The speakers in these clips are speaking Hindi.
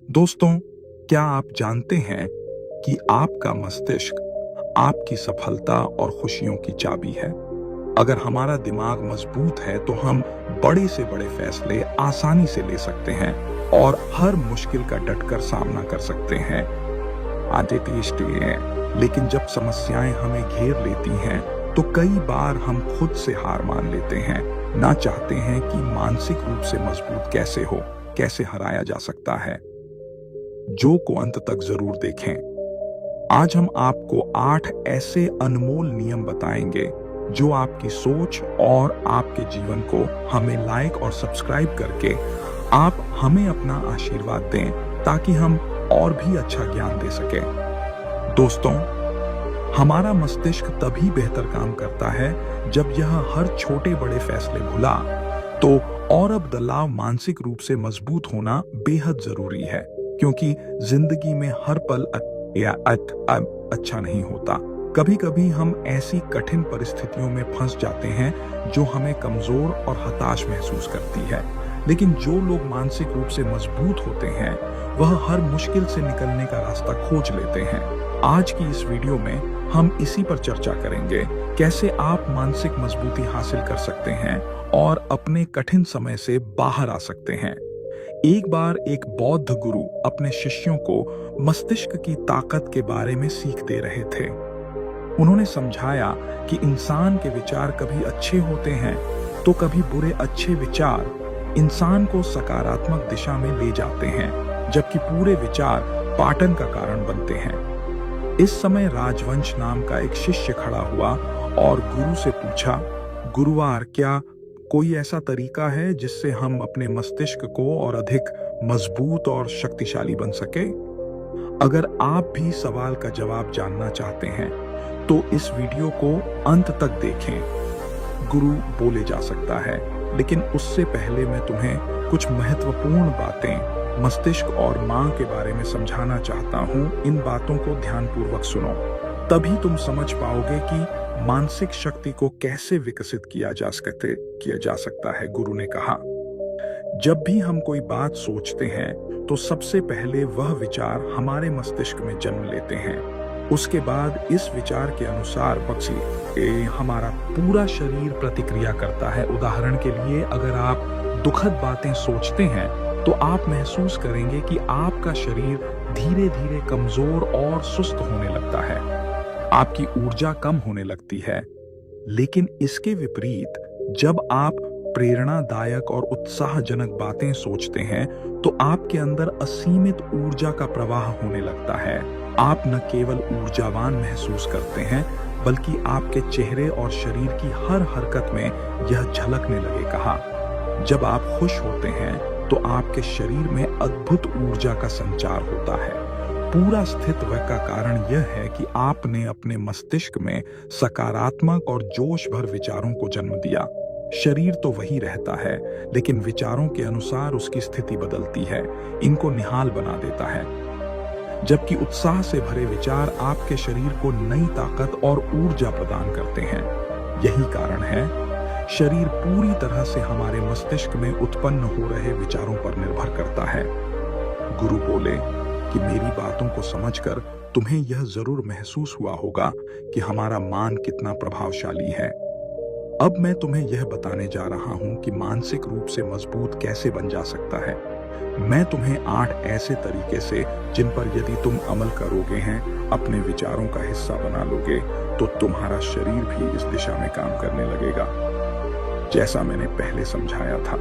दोस्तों, क्या आप जानते हैं कि आपका मस्तिष्क आपकी सफलता और खुशियों की चाबी है? अगर हमारा दिमाग मजबूत है तो हम बड़े से बड़े फैसले आसानी से ले सकते हैं और हर मुश्किल का डटकर सामना कर सकते हैं। लेकिन जब समस्याएं हमें घेर लेती हैं तो कई बार हम खुद से हार मान लेते हैं, ना चाहते हैं कि मानसिक रूप से मजबूत कैसे हो, कैसे हराया जा सकता है। जो को अंत तक जरूर देखें। आज हम आपको 8 ऐसे अनमोल नियम बताएंगे जो आपकी सोच और आपके जीवन को हमें लाइक और सब्सक्राइब करके आप हमें अपना आशीर्वाद दें ताकि हम और भी अच्छा ज्ञान दे सकें। दोस्तों, हमारा मस्तिष्क तभी बेहतर काम करता है जब यह हर छोटे बड़े फैसले भुला तो और अब बदलाव मानसिक रूप से मजबूत होना बेहद जरूरी है, क्योंकि जिंदगी में हर पल अच्छा नहीं होता। कभी कभी हम ऐसी कठिन परिस्थितियों में फंस जाते हैं जो हमें कमजोर और हताश महसूस करती है, लेकिन जो लोग मानसिक रूप से मजबूत होते हैं वह हर मुश्किल से निकलने का रास्ता खोज लेते हैं। आज की इस वीडियो में हम इसी पर चर्चा करेंगे, कैसे आप मानसिक मजबूती हासिल कर सकते हैं और अपने कठिन समय से बाहर आ सकते हैं। एक बार एक बौद्ध गुरु अपने शिष्यों को मस्तिष्क की ताकत के बारे में सीख दे रहे थे। उन्होंने समझाया कि इंसान के विचार कभी अच्छे होते हैं तो कभी बुरे। अच्छे विचार इंसान को सकारात्मक दिशा में ले जाते हैं, जबकि पूरे विचार पाटन का कारण बनते हैं। इस समय राजवंश नाम का एक शिष्य खड़ा हुआ और गुरु से पूछा, गुरुवार, क्या कोई ऐसा तरीका है जिससे हम अपने मस्तिष्क को और अधिक मजबूत और शक्तिशाली बन सके? अगर आप भी सवाल का जवाब जानना चाहते हैं तो इस वीडियो को अंत तक देखें। गुरु बोले जा सकता है, लेकिन उससे पहले मैं तुम्हें कुछ महत्वपूर्ण बातें मस्तिष्क और मां के बारे में समझाना चाहता हूं। इन बातों को ध्यानपूर्वक सुनो, तभी तुम समझ पाओगे कि मानसिक शक्ति को कैसे विकसित किया जा सकता है। गुरु ने कहा, जब भी हम कोई बात सोचते हैं तो सबसे पहले वह विचार हमारे मस्तिष्क में जन्म लेते हैं। उसके बाद इस विचार के अनुसार हमारा पूरा शरीर प्रतिक्रिया करता है। उदाहरण के लिए, अगर आप दुखद बातें सोचते हैं तो आप महसूस करेंगे कि आपका शरीर धीरे धीरे कमजोर और सुस्त होने लगता है, आपकी ऊर्जा कम होने लगती है। लेकिन इसके विपरीत, जब आप प्रेरणादायक और उत्साहजनक बातें सोचते हैं तो आपके अंदर असीमित ऊर्जा का प्रवाह होने लगता है। आप न केवल ऊर्जावान महसूस करते हैं, बल्कि आपके चेहरे और शरीर की हर हरकत में यह झलकने लगे। कहा, जब आप खुश होते हैं तो आपके शरीर में अद्भुत ऊर्जा का संचार होता है। पूरा अस्तित्व का कारण यह है कि आपने अपने मस्तिष्क में सकारात्मक और जोश भर विचारों को जन्म दिया। शरीर तो वही रहता है, लेकिन विचारों के अनुसार उसकी स्थिति बदलती है, इनको निहाल बना देता है। जबकि उत्साह से भरे विचार आपके शरीर को नई ताकत और ऊर्जा प्रदान करते हैं। यही कारण है शरीर पूरी तरह से हमारे मस्तिष्क में उत्पन्न हो रहे विचारों पर निर्भर करता है। गुरु बोले कि मेरी बातों को समझकर तुम्हें यह जरूर महसूस हुआ होगा कि हमारा मान कितना प्रभावशाली है। अब मैं तुम्हें यह बताने जा रहा हूं कि मानसिक रूप से मजबूत कैसे बन जा सकता है। मैं तुम्हें 8 ऐसे तरीके से, जिन पर यदि तुम अमल करोगे हैं, अपने विचारों का हिस्सा बना लोगे, तो तुम्हारा शरीर भी इस दिशा में काम करने लगेगा। जैसा मैंने पहले समझाया था,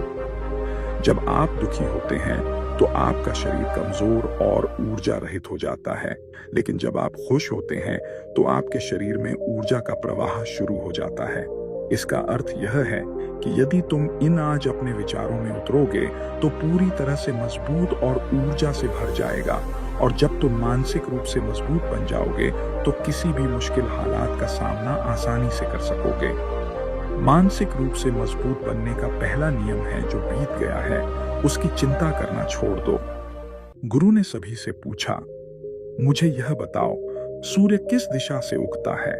जब आप दुखी होते हैं तो आपका शरीर कमजोर और ऊर्जा रहित हो जाता है, लेकिन जब आप खुश होते हैं तो आपके शरीर में ऊर्जा का प्रवाह शुरू हो जाता है। इसका अर्थ यह है कि यदि तुम आज अपने विचारों में उतरोगे तो पूरी तरह से मजबूत और ऊर्जा से भर जाएगा, और जब तुम मानसिक रूप से मजबूत बन जाओगे तो किसी भी मुश्किल हालात का सामना आसानी से कर सकोगे। मानसिक रूप से मजबूत बनने का पहला नियम है, जो बीत गया है उसकी चिंता करना छोड़ दो। गुरु ने सभी से पूछा, मुझे यह बताओ, सूर्य किस दिशा से उगता है?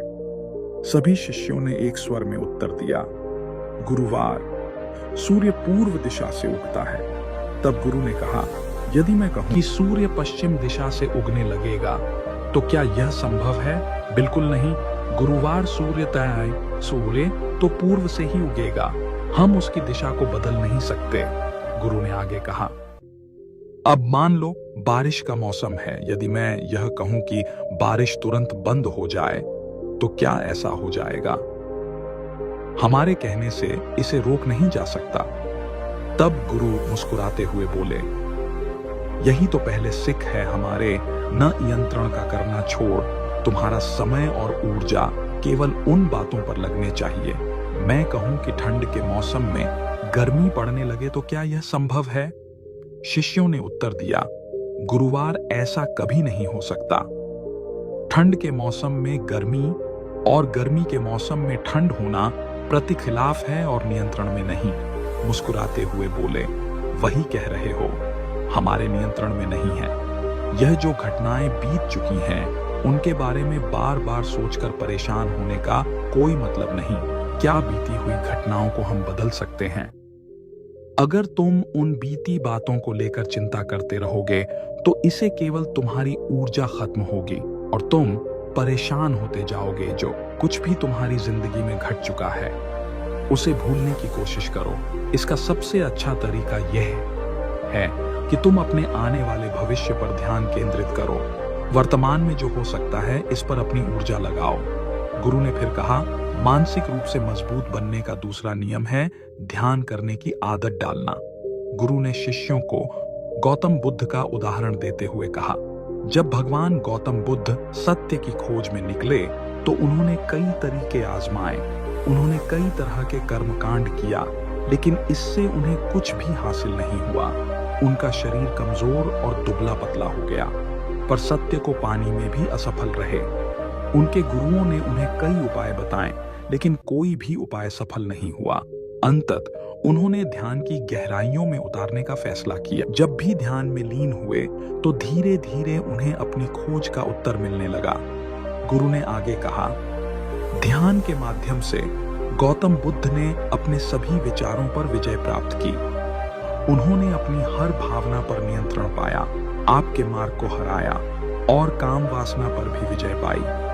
सभी शिष्यों ने एक स्वर में उत्तर दिया, गुरुवार, सूर्य पूर्व दिशा से उगता है। तब गुरु ने कहा, यदि मैं कहूं कि सूर्य पश्चिम दिशा से उगने लगेगा, तो क्या यह संभव है? बिल्कुल नहीं। गुरुवार सूर्य तो पूर्व से ही उगेगा, हम उसकी दिशा को बदल नहीं सकते। गुरु ने आगे कहा, अब मान लो बारिश का मौसम है। यदि मैं यह कहूं कि बारिश तुरंत बंद हो जाए, तो क्या ऐसा हो जाएगा? हमारे कहने से इसे रोक नहीं जा सकता। तब गुरु मुस्कुराते हुए बोले, यही तो पहले सिख है हमारे, न नियंत्रण का करना छोड़, तुम्हारा समय और ऊर्जा केवल उन बातों पर लगने चाहिए। मैं कहूं कि ठंड के मौसम में गर्मी पड़ने लगे, तो क्या यह संभव है? शिष्यों ने उत्तर दिया, गुरुवार ऐसा कभी नहीं हो सकता। ठंड के मौसम में गर्मी और गर्मी के मौसम में ठंड होना प्रतिखिलाफ है और नियंत्रण में नहीं। मुस्कुराते हुए बोले, वही कह रहे हो, हमारे नियंत्रण में नहीं है। यह जो घटनाएं बीत चुकी हैं, उनके बारे में बार बार सोचकर परेशान होने का कोई मतलब नहीं। क्या बीती हुई घटनाओं को हम बदल सकते हैं? अगर तुम उन बीती बातों को लेकर चिंता करते रहोगे, तो इससे केवल तुम्हारी ऊर्जा खत्म होगी और तुम परेशान होते जाओगे। जो कुछ भी तुम्हारी जिंदगी में घट चुका है, उसे भूलने की कोशिश करो। इसका सबसे अच्छा तरीका यह है कि तुम अपने आने वाले भविष्य पर ध्यान केंद्रित करो। वर्तमान में जो हो सकता है, इस पर अपनी ऊर्जा लगाओ। गुरु ने फिर कहा, मानसिक रूप से मजबूत बनने का दूसरा नियम है ध्यान करने की आदत डालना। गुरु ने शिष्यों को गौतम बुद्ध का उदाहरण देते हुए कहा, जब भगवान गौतम बुद्ध सत्य की खोज में निकले, तो उन्होंने कई तरीके आजमाए, उन्होंने कई तरह के कर्मकांड किया, लेकिन इससे उन्हें कुछ भी हासिल नहीं हुआ। उनका शरीर कमजोर और दुबला पतला हो गया, पर सत्य को पाने में भी असफल रहे। उनके गुरुओं ने उन्हें कई उपाय बताए, लेकिन कोई भी उपाय सफल नहीं हुआ। अंततः उन्होंने ध्यान की गहराइयों में उतारने का फैसला किया। जब भी ध्यान में लीन हुए, तो धीरे धीरे उन्हें अपनी खोज का उत्तर मिलने लगा। गुरु ने आगे कहा, ध्यान के माध्यम से गौतम बुद्ध ने अपने सभी विचारों पर विजय प्राप्त की। उन्होंने अपनी हर भावना पर नियंत्रण पाया, आपके मार्ग को हराया और काम वासना पर भी विजय पाई।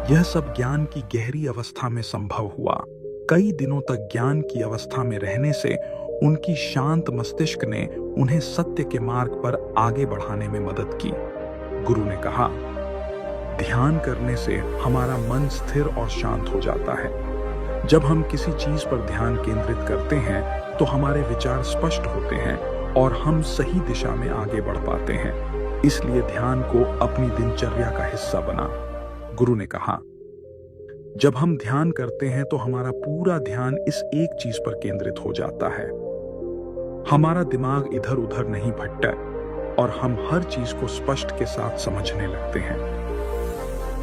यह सब ज्ञान की गहरी अवस्था में संभव हुआ। कई दिनों तक ज्ञान की अवस्था में रहने से उनकी शांत मस्तिष्क ने उन्हें सत्य के मार्ग पर आगे बढ़ाने में मदद की। गुरु ने कहा, ध्यान करने से हमारा मन स्थिर और शांत हो जाता है। जब हम किसी चीज पर ध्यान केंद्रित करते हैं, तो हमारे विचार स्पष्ट होते हैं और हम सही दिशा में आगे बढ़ पाते हैं। इसलिए ध्यान को अपनी दिनचर्या का हिस्सा बना। गुरु ने कहा, जब हम ध्यान करते हैं, तो हमारा पूरा ध्यान इस एक चीज पर केंद्रित हो जाता है। हमारा दिमाग इधर उधर नहीं भटकता और हम हर चीज को स्पष्ट के साथ समझने लगते हैं।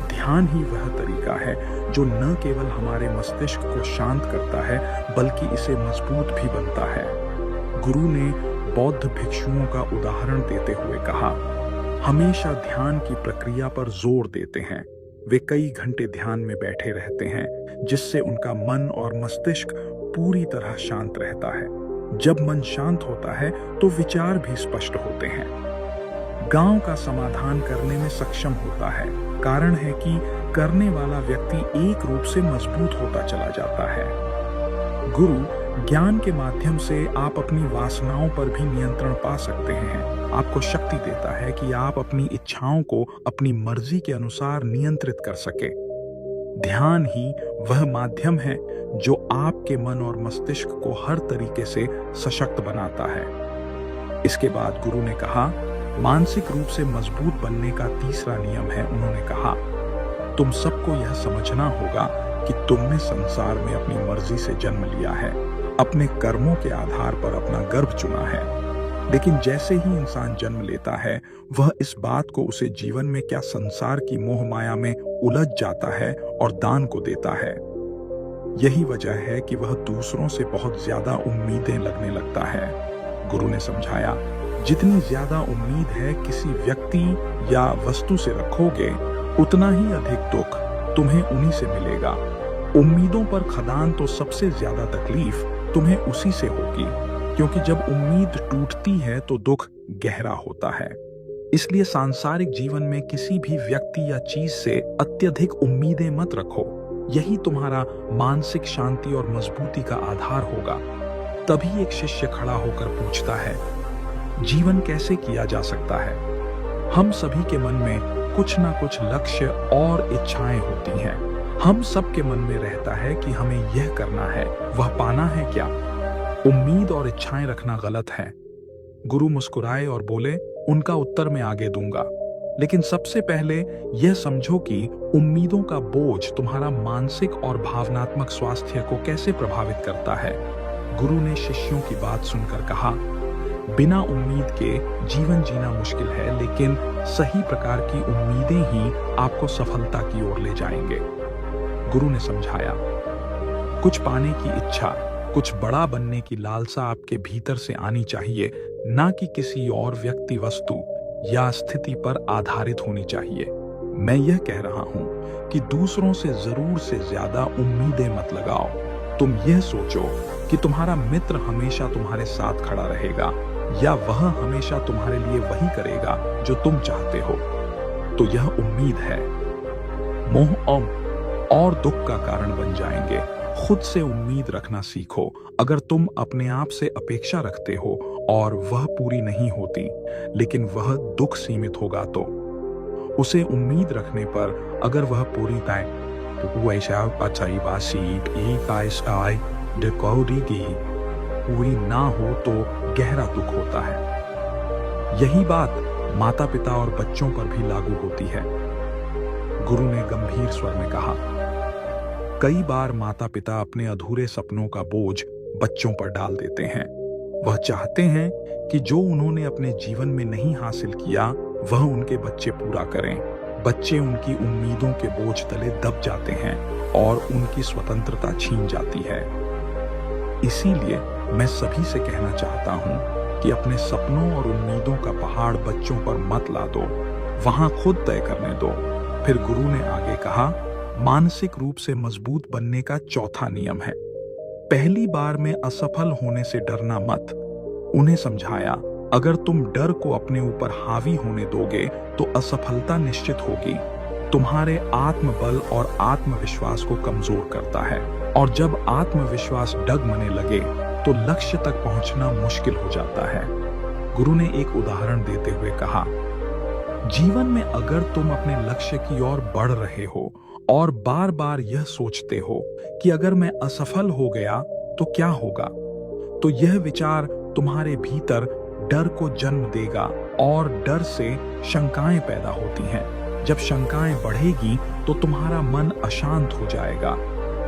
ध्यान ही वह तरीका है जो न केवल हमारे मस्तिष्क को शांत करता है, बल्कि इसे मजबूत भी बनता है। गुरु ने बौद्ध भिक्षुओं का उदाहरण देते हुए कहा, हमेशा ध्यान की प्रक्रिया पर जोर देते हैं। वे कई घंटे ध्यान में बैठे रहते हैं, जिससे उनका मन और मस्तिष्क पूरी तरह शांत रहता है। जब मन शांत होता है, तो विचार भी स्पष्ट होते हैं। गांव का समाधान करने में सक्षम होता है। कारण है कि करने वाला व्यक्ति एक रूप से मजबूत होता चला जाता है। गुरु ज्ञान के माध्यम से आप अपनी वासनाओं पर भी नियंत्रण पा सकते हैं। आपको शक्ति देता है कि आप अपनी इच्छाओं को अपनी मर्जी के अनुसार नियंत्रित कर सके। ध्यान ही वह माध्यम है जो आपके मन और मस्तिष्क को हर तरीके से सशक्त बनाता है। इसके बाद गुरु ने कहा, मानसिक रूप से मजबूत बनने का तीसरा नियम है। उन्होंने कहा, तुम सबको यह समझना होगा कि तुमने संसार में अपनी मर्जी से जन्म लिया है, अपने कर्मों के आधार पर अपना गर्भ चुना है। लेकिन जैसे ही इंसान जन्म लेता है, वह इस बात को उसे जीवन में क्या संसार की मोह माया में उलझ जाता है और दान को देता है। यही वजह है कि वह दूसरों से बहुत ज्यादा उम्मीदें लगने लगता है। गुरु ने समझाया, जितनी ज्यादा उम्मीद है किसी व्यक्ति या वस्तु से रखोगे, उतना ही अधिक दुख तुम्हें उन्हीं से मिलेगा। उम्मीदों पर खदान तो सबसे ज्यादा तकलीफ तुम्हें उसी से होगी, क्योंकि जब उम्मीद टूटती है तो दुख गहरा होता है। इसलिए सांसारिक जीवन में किसी भी व्यक्ति या चीज से अत्यधिक उम्मीदें मत रखो। यही तुम्हारा मानसिक शांति और मजबूती का आधार होगा। तभी एक शिष्य खड़ा होकर पूछता है, जीवन कैसे किया जा सकता है? हम सभी के मन में कुछ ना कुछ लक्ष्य और इच्छाएं होती हैं। हम सबके मन में रहता है कि हमें यह करना है, वह पाना है क्या? उम्मीद और इच्छाएं रखना गलत है। गुरु मुस्कुराए और बोले, उनका उत्तर मैं आगे दूंगा, लेकिन सबसे पहले यह समझो कि उम्मीदों का बोझ तुम्हारा मानसिक और भावनात्मक स्वास्थ्य को कैसे प्रभावित करता है। गुरु ने शिष्यों की बात सुनकर कहा, बिना उम्मीद के जीवन जीना मुश्किल है, लेकिन सही प्रकार की उम्मीदें ही आपको सफलता की ओर ले जाएंगे। गुरु ने समझाया, कुछ पाने की इच्छा, कुछ बड़ा बनने की लालसा आपके भीतर से आनी चाहिए, ना कि किसी और व्यक्ति, वस्तु या स्थिति पर आधारित होनी चाहिए। मैं यह कह रहा हूं कि दूसरों से जरूर से ज्यादा उम्मीदें मत लगाओ। तुम यह सोचो कि तुम्हारा मित्र हमेशा तुम्हारे साथ खड़ा रहेगा या वह हमेशा तुम्हारे लिए वही करेगा जो तुम चाहते हो, तो यह उम्मीद है। मोह और दुख का कारण बन जाएंगे। खुद से उम्मीद रखना सीखो। अगर तुम अपने आप से अपेक्षा रखते हो और वह पूरी नहीं होती, लेकिन वह दुख सीमित होगा, तो उसे उम्मीद रखने पर अगर वह पूरी पाए पूरी ना हो तो गहरा दुख होता है। यही बात माता पिता और बच्चों पर भी लागू होती है। गुरु ने गंभीर स्वर में कहा, कई बार माता पिता अपने अधूरे सपनों का बोझ बच्चों पर डाल देते हैं। वह चाहते हैं कि जो उन्होंने अपने जीवन में नहीं हासिल किया वह उनके बच्चे पूरा करें। बच्चे उनकी उम्मीदों के बोझ तले दब जाते हैं और उनकी स्वतंत्रता छीन जाती है। इसीलिए मैं सभी से कहना चाहता हूं कि अपने सपनों और उम्मीदों का पहाड़ बच्चों पर मत ला दो, वहां खुद तय करने दो। फिर गुरु ने आगे कहा, मानसिक रूप से मजबूत बनने का चौथा नियम है, पहली बार में असफल होने से डरना मत। उन्हें समझाया, अगर तुम डर को अपने ऊपर हावी होने दोगे तो असफलता निश्चित होगी। तुम्हारे आत्मबल और आत्मविश्वास को कमजोर करता है, और जब आत्मविश्वास डगमगने लगे तो लक्ष्य तक पहुंचना मुश्किल हो जाता है। गुरु ने एक उदाहरण देते हुए कहा, जीवन में अगर तुम अपने लक्ष्य की ओर बढ़ रहे हो और बार बार यह सोचते हो कि अगर मैं असफल हो गया तो क्या होगा, तो यह विचार तुम्हारे भीतर डर को जन्म देगा और डर से शंकाएं पैदा होती हैं। जब शंकाएं बढ़ेगी तो तुम्हारा मन अशांत हो जाएगा,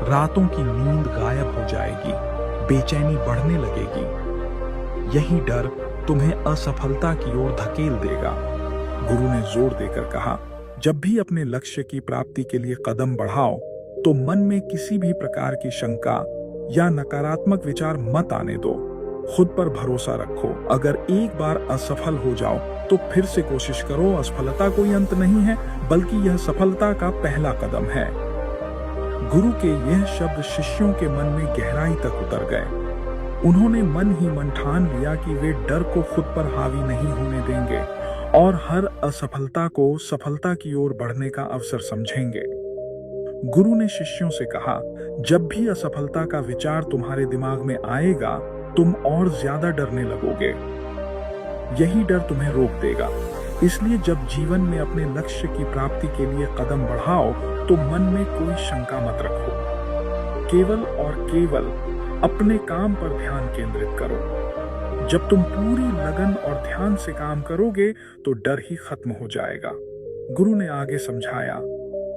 रातों की नींद गायब हो जाएगी, बेचैनी बढ़ने लगेगी। यही डर तुम्हें असफलता की ओर धकेल देगा। गुरु ने जोर देकर कहा, जब भी अपने लक्ष्य की प्राप्ति के लिए कदम बढ़ाओ तो मन में किसी भी प्रकार की शंका या नकारात्मक विचार मत आने दो। खुद पर भरोसा रखो। अगर एक बार असफल हो जाओ तो फिर से कोशिश करो। असफलता कोई अंत नहीं है, बल्कि यह सफलता का पहला कदम है। गुरु के यह शब्द शिष्यों के मन में गहराई तक उतर गए। उन्होंने मन ही मन ठान लिया कि वे डर को खुद पर हावी नहीं होने देंगे और हर असफलता को सफलता की ओर बढ़ने का अवसर समझेंगे। गुरु ने शिष्यों से कहा, जब भी असफलता का विचार तुम्हारे दिमाग में आएगा तुम और ज्यादा डरने लगोगे। यही डर तुम्हें रोक देगा। इसलिए जब जीवन में अपने लक्ष्य की प्राप्ति के लिए कदम बढ़ाओ तो मन में कोई शंका मत रखो। केवल और केवल अपने काम पर ध्यान केंद्रित करो। जब तुम पूरी लगन और ध्यान से काम करोगे तो डर ही खत्म हो जाएगा। गुरु ने आगे समझाया,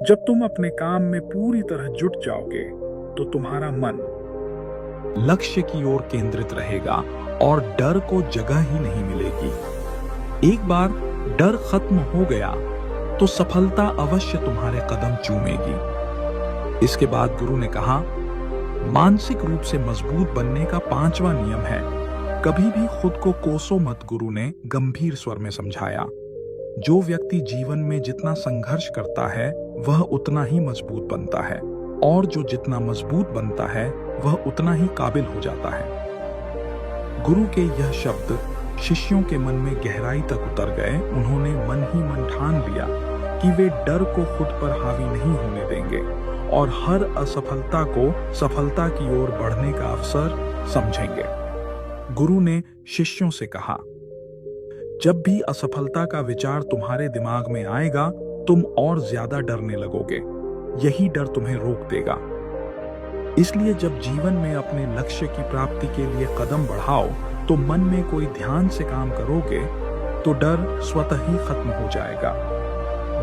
जब तुम अपने काम में पूरी तरह जुट जाओगे तो तुम्हारा मन लक्ष्य की ओर केंद्रित रहेगा और डर को जगह ही नहीं मिलेगी। एक बार डर खत्म हो गया तो सफलता अवश्य तुम्हारे कदम चूमेगी। इसके बाद गुरु ने कहा, मानसिक रूप से मजबूत बनने का पांचवा नियम है, कभी भी खुद को कोसो मत। गुरु ने गंभीर स्वर में समझाया, जो व्यक्ति जीवन में जितना संघर्ष करता है वह उतना ही मजबूत बनता है, और जो जितना मजबूत बनता है वह उतना ही काबिल हो जाता है। गुरु के यह शब्द शिष्यों के मन में गहराई तक उतर गए। उन्होंने मन ही मन ठान लिया कि वे डर को खुद पर हावी नहीं होने देंगे और हर असफलता को सफलता की ओर बढ़ने का अवसर समझेंगे। गुरु ने शिष्यों से कहा, जब भी असफलता का विचार तुम्हारे दिमाग में आएगा, तुम और ज्यादा डरने लगोगे। यही डर तुम्हें रोक देगा। इसलिए जब जीवन में अपने लक्ष्य की प्राप्ति के लिए कदम बढ़ाओ तो मन में कोई ध्यान से काम करोगे तो डर स्वतः ही खत्म हो जाएगा।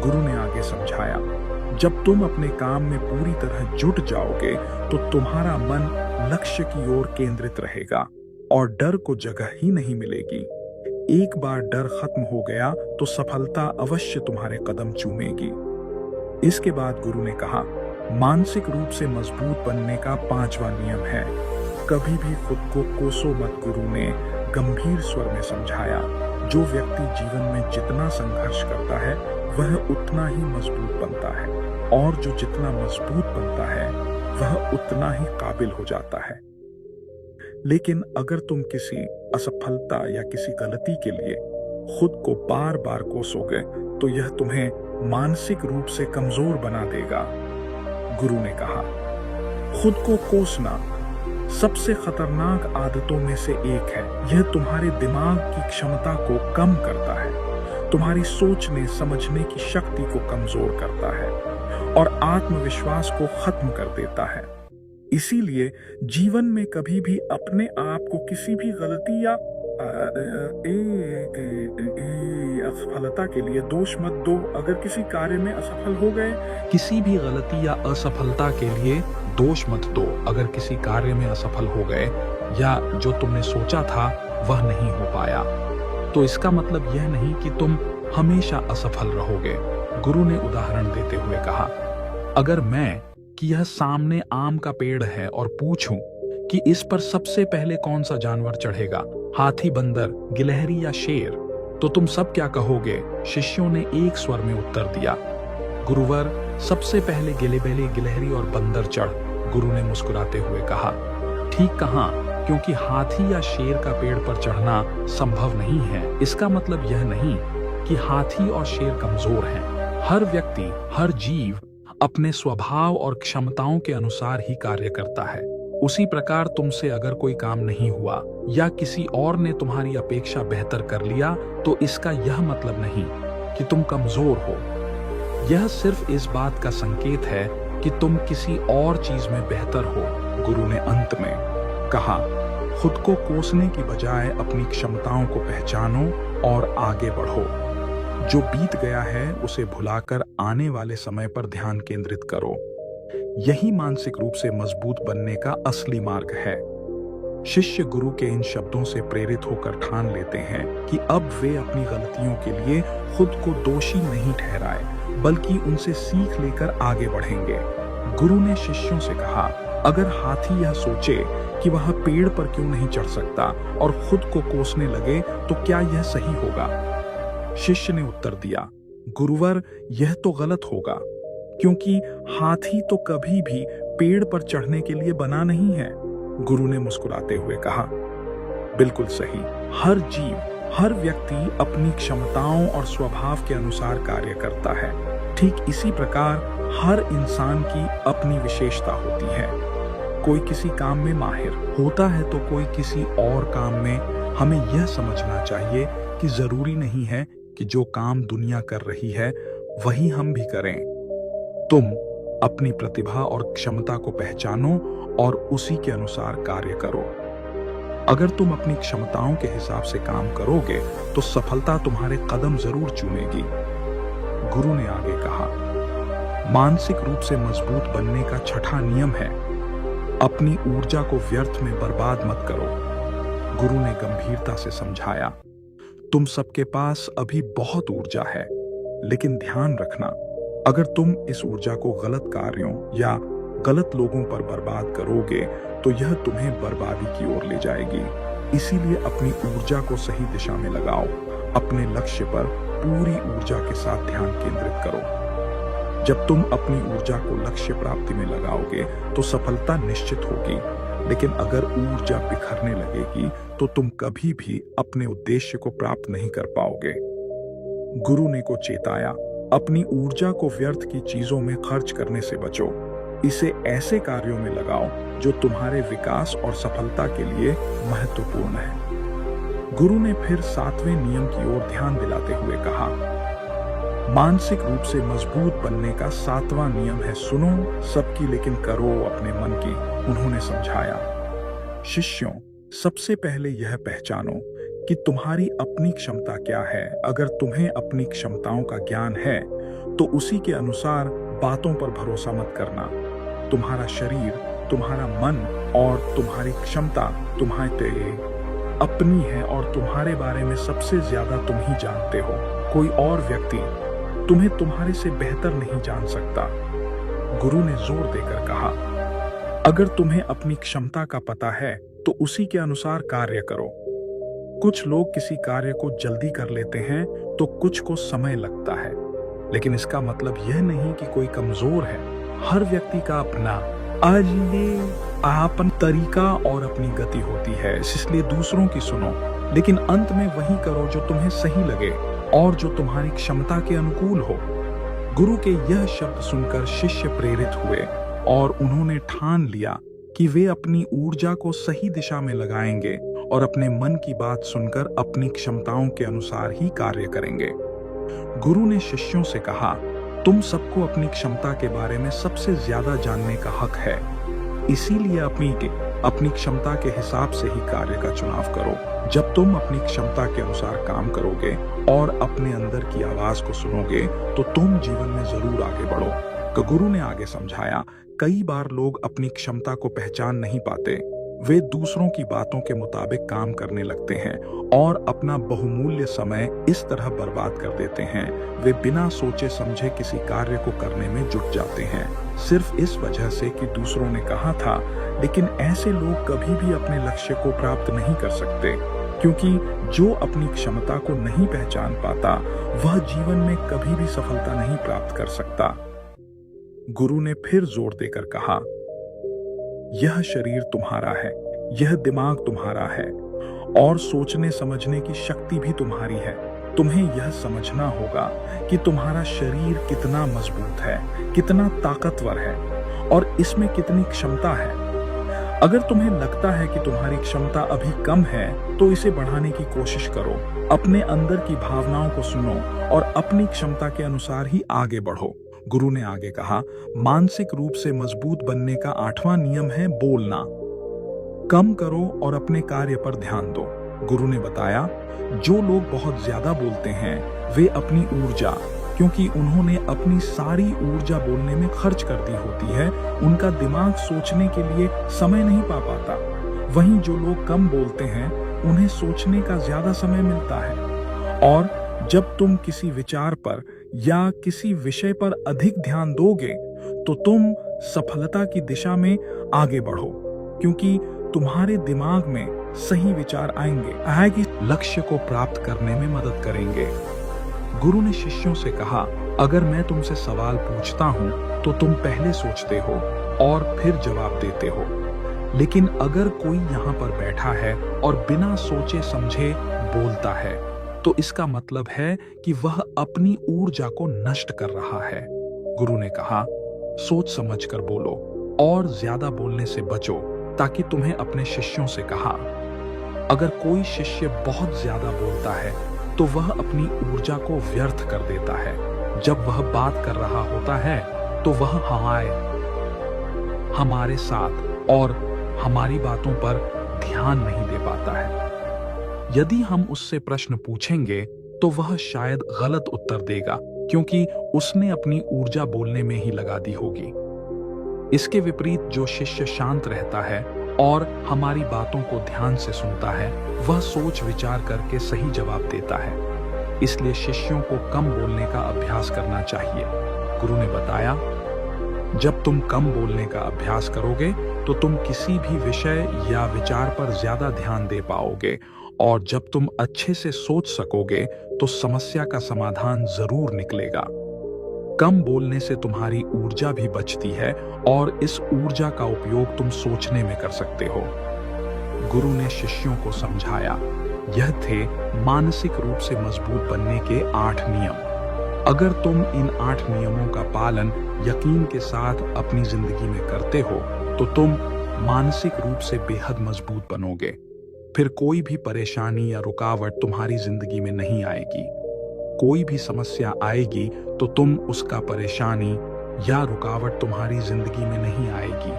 गुरु ने आगे समझाया, जब तुम अपने काम में पूरी तरह जुट जाओगे तो तुम्हारा मन लक्ष्य की ओर केंद्रित रहेगा और डर को जगह ही नहीं मिलेगी। एक बार डर खत्म हो गया तो सफलता अवश्य तुम्हारे कदम चूमेगी। इसके बाद गुरु ने कहा, मानसिक रूप से मजबूत बनने का 5वां नियम है, कभी भी खुद को कोसो मत। गुरु ने गंभीर स्वर में समझाया, जो व्यक्ति जीवन में जितना संघर्ष करता है वह उतना ही मजबूत बनता है और जो जितना मजबूत बनता है वह उतना ही काबिल हो जाता है। लेकिन अगर तुम किसी असफलता या किसी गलती के लिए खुद को बार बार कोसोगे तो यह तुम्हें मानसिक रूप से कमजोर बना देगा। गुरु ने कहा, खुद को कोसना सबसे खतरनाक आदतों में से एक है। यह तुम्हारे दिमाग की क्षमता को कम करता है, तुम्हारी सोचने समझने की शक्ति को कमजोर करता है और आत्मविश्वास को खत्म कर देता है। इसीलिए जीवन में कभी भी अपने आप को किसी भी गलती या असफलता के लिए दोष मत दो। अगर किसी कार्य में असफल हो गए, किसी भी गलती या असफलता के लिए दोष मत दो। अगर किसी कार्य में असफल हो गए या जो तुमने सोचा था वह नहीं हो पाया, तो इसका मतलब यह नहीं कि तुम हमेशा असफल रहोगे। गुरु ने उदाहरण देते हुए कहा, अगर मैं कि यह सामने आम का पेड़ है और पूछूं कि इस पर सबसे पहले कौन सा जानवर चढ़ेगा, हाथी, बंदर, गिलहरी या शेर, तो तुम सब क्या कहोगे? शिष्यों ने एक स्वर में उत्तर दिया, गुरुवर, सबसे पहले गिलेबेले, गिलहरी और बंदर चढ़। गुरु ने मुस्कुराते हुए कहा, ठीक कहा, क्योंकि हाथी या शेर का पेड़ पर चढ़ना संभव नहीं है। इसका मतलब यह नहीं कि हाथी और शेर कमजोर हैं। हर व्यक्ति, हर जीव अपने स्वभाव और क्षमताओं के अनुसार ही कार्य करता है। उसी प्रकार तुमसे अगर कोई काम नहीं हुआ या किसी और ने तुम्हारी अपेक्षा बेहतर कर लिया तो इसका यह मतलब नहीं कि तुम कमजोर हो। यह सिर्फ इस बात का संकेत है कि तुम किसी और चीज में बेहतर हो। गुरु ने अंत में कहा, खुद को कोसने की बजाय अपनी क्षमताओं को पहचानो और आगे बढ़ो। जो बीत गया है उसे भुलाकर आने वाले समय पर ध्यान केंद्रित करो। यही मानसिक रूप से मजबूत बनने का असली मार्ग है। शिष्य गुरु के इन शब्दों से प्रेरित होकर ठान लेते हैं कि अब वे अपनी गलतियों के लिए खुद को दोषी नहीं ठहराए, बल्कि उनसे सीख लेकर आगे बढ़ेंगे। गुरु ने शिष्यों से कहा, अगर हाथी यह सोचे कि वह पेड़ पर क्यों नहीं चढ़ सकता और खुद को कोसने लगे तो क्या यह सही होगा? शिष्य ने उत्तर दिया, गुरुवर, यह तो गलत होगा, क्योंकि हाथी तो कभी भी पेड़ पर चढ़ने के लिए बना नहीं है। गुरु ने मुस्कुराते हुए कहा, बिल्कुल सही। हर जीव, हर व्यक्ति अपनी क्षमताओं और स्वभाव के अनुसार कार्य करता है। ठीक इसी प्रकार हर इंसान की अपनी विशेषता होती है। कोई किसी काम में माहिर होता है तो कोई किसी और काम में। हमें यह समझना चाहिए कि जरूरी नहीं है कि जो काम दुनिया कर रही है वही हम भी करें। तुम अपनी प्रतिभा और क्षमता को पहचानो और उसी के अनुसार कार्य करो। अगर तुम अपनी क्षमताओं के हिसाब से काम करोगे तो सफलता तुम्हारे कदम जरूर चूमेगी। गुरु ने आगे कहा, मानसिक रूप से मजबूत बनने का 6वां नियम है, अपनी ऊर्जा को व्यर्थ में बर्बाद मत करो। गुरु ने गंभीरता से समझाया, तुम सबके पास अभी बहुत ऊर्जा है, लेकिन ध्यान रखना, अगर तुम इस ऊर्जा को गलत कार्यों या गलत लोगों पर बर्बाद करोगे तो यह तुम्हें बर्बादी की ओर ले जाएगी। इसीलिए अपनी ऊर्जा को सही दिशा में लगाओ। अपने लक्ष्य पर पूरी ऊर्जा के साथ ध्यान केंद्रित करो। जब तुम अपनी ऊर्जा को लक्ष्य प्राप्ति में लगाओगे तो सफलता निश्चित होगी। लेकिन अगर ऊर्जा बिखरने लगेगी तो तुम कभी भी अपने उद्देश्य को प्राप्त नहीं कर पाओगे। गुरु ने को चेताया, अपनी ऊर्जा को व्यर्थ की चीजों में खर्च करने से बचो। इसे ऐसे कार्यों में लगाओ जो तुम्हारे विकास और सफलता के लिए महत्वपूर्ण है। गुरु ने फिर 7वें नियम की ओर ध्यान दिलाते हुए कहा, मानसिक रूप से मजबूत बनने का 7वां नियम है, सुनो सबकी लेकिन करो अपने मन की। उन्होंने समझाया, शिष्यों, सबसे पहले यह पहचानो कि तुम्हारी अपनी क्षमता क्या है। अगर तुम्हें अपनी क्षमताओं का ज्ञान है तो उसी के अनुसार बातों पर भरोसा मत करना। तुम्हारा शरीर, तुम्हारा मन और तुम्हारी क्षमता तुम्हारे अपनी है और तुम्हारे बारे में सबसे ज्यादा तुम ही जानते हो। कोई और व्यक्ति तुम्हें तुम्हारे से बेहतर नहीं जान सकता। गुरु ने जोर देकर कहा, अगर तुम्हें अपनी क्षमता का पता है तो उसी के अनुसार कार्य करो। कुछ लोग किसी कार्य को जल्दी कर लेते हैं तो कुछ को समय लगता है, लेकिन इसका मतलब यह नहीं कि कोई कमजोर है। हर व्यक्ति का अपना अपन तरीका और अपनी गति होती है, इसलिए दूसरों की सुनो, लेकिन अंत में वही करो जो तुम्हें सही लगे और जो तुम्हारी क्षमता के अनुकूल हो। गुरु के यह शब्द सुनकर शिष्य प्रेरित हुए और उन्होंने ठान लिया कि वे अपनी ऊर्जा को सही दिशा में लगाएंगे और अपने मन की बात सुनकर अपनी क्षमताओं के अनुसार ही कार्य करेंगे। गुरु ने शिष्यों से कहा, तुम सबको अपनी क्षमता के बारे में सबसे ज्यादा जानने का हक है, इसीलिए अपनी क्षमता के हिसाब से ही कार्य का चुनाव करो। जब तुम अपनी क्षमता के अनुसार काम करोगे और अपने अंदर की आवाज को सुनोगे तो तुम जीवन में जरूर आगे बढ़ो। तो गुरु ने आगे समझाया, कई बार लोग अपनी क्षमता को पहचान नहीं पाते। वे दूसरों की बातों के मुताबिक काम करने लगते हैं और अपना बहुमूल्य समय इस तरह बर्बाद कर देते हैं। वे बिना सोचे समझे किसी कार्य को करने में जुट जाते हैं, सिर्फ इस वजह से कि दूसरों ने कहा था। लेकिन ऐसे लोग कभी भी अपने लक्ष्य को प्राप्त नहीं कर सकते, क्योंकि जो अपनी क्षमता को नहीं पहचान पाता वह जीवन में कभी भी सफलता नहीं प्राप्त कर सकता। गुरु ने फिर जोर देकर कहा, यह शरीर तुम्हारा है, यह दिमाग तुम्हारा है और सोचने समझने की शक्ति भी तुम्हारी है। तुम्हें यह समझना होगा कि तुम्हारा शरीर कितना मजबूत है, कितना ताकतवर है और इसमें कितनी क्षमता है। अगर तुम्हें लगता है कि तुम्हारी क्षमता अभी कम है तो इसे बढ़ाने की कोशिश करो। अपने अंदर की भावनाओं को सुनो और अपनी क्षमता के अनुसार ही आगे बढ़ो। गुरु ने आगे कहा, मानसिक रूप से मजबूत बनने का 8वां नियम है बोलना। कम करो और अपने कार्य पर ध्यान दो। गुरु ने बताया, जो लोग बहुत ज्यादा बोलते हैं वे अपनी ऊर्जा, क्योंकि उन्होंने अपनी सारी ऊर्जा बोलने में खर्च कर दी होती है, उनका दिमाग सोचने के लिए समय नहीं पा पाता। वहीं जो लोग कम बोलते हैं उन्हें सोचने का ज्यादा समय मिलता है। और जब तुम किसी विचार पर या किसी विषय पर अधिक ध्यान दोगे तो तुम सफलता की दिशा में आगे बढ़ो, क्योंकि तुम्हारे दिमाग में सही विचार आएंगे लक्ष्य को प्राप्त करने में मदद करेंगे। गुरु ने शिष्यों से कहा, अगर मैं तुमसे सवाल पूछता हूं तो तुम पहले सोचते हो और फिर जवाब देते हो, लेकिन अगर कोई यहाँ पर बैठा है और बिना सोचे समझे बोलता है तो इसका मतलब है कि वह अपनी ऊर्जा को नष्ट कर रहा है। गुरु ने कहा, सोच समझकर बोलो और ज्यादा बोलने से बचो, ताकि तुम्हें अपने शिष्यों से कहा, अगर कोई शिष्य बहुत ज्यादा बोलता है तो वह अपनी ऊर्जा को व्यर्थ कर देता है। जब वह बात कर रहा होता है तो वह हमारे साथ और हमारी बातों पर ध्यान नहीं दे पाता है। यदि हम उससे प्रश्न पूछेंगे तो वह शायद गलत उत्तर देगा, क्योंकि उसने अपनी ऊर्जा बोलने में ही लगा दी होगी। इसके विपरीत जो शिष्य शांत रहता है और हमारी बातों को ध्यान से सुनता है, वह सोच विचार करके सही जवाब देता है। इसलिए शिष्यों को कम बोलने का अभ्यास करना चाहिए। गुरु ने बताया, जब तुम कम बोलने का अभ्यास करोगे तो तुम किसी भी विषय या विचार पर ज्यादा ध्यान दे पाओगे, और जब तुम अच्छे से सोच सकोगे तो समस्या का समाधान जरूर निकलेगा। कम बोलने से तुम्हारी ऊर्जा भी बचती है और इस ऊर्जा का उपयोग तुम सोचने में कर सकते हो। गुरु ने शिष्यों को समझाया। यह थे मानसिक रूप से मजबूत बनने के 8 नियम। अगर तुम इन 8 नियमों का पालन यकीन के साथ अपनी जिंदगी में करते हो तो तुम मानसिक रूप से बेहद मजबूत बनोगे। फिर कोई भी परेशानी या रुकावट तुम्हारी जिंदगी में नहीं आएगी। कोई भी समस्या आएगी तो तुम उसका परेशानी या रुकावट तुम्हारी जिंदगी में नहीं आएगी।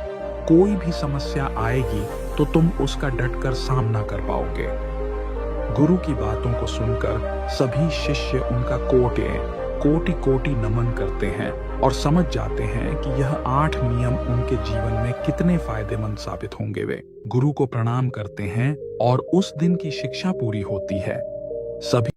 कोई भी समस्या आएगी तो तुम उसका डटकर सामना कर पाओगे। गुरु की बातों को सुनकर सभी शिष्य उनका कोटि कोटि नमन करते हैं और समझ जाते हैं कि यह 8 नियम उनके जीवन में कितने फायदेमंद साबित होंगे। वे गुरु को प्रणाम करते हैं और उस दिन की शिक्षा पूरी होती है। सभी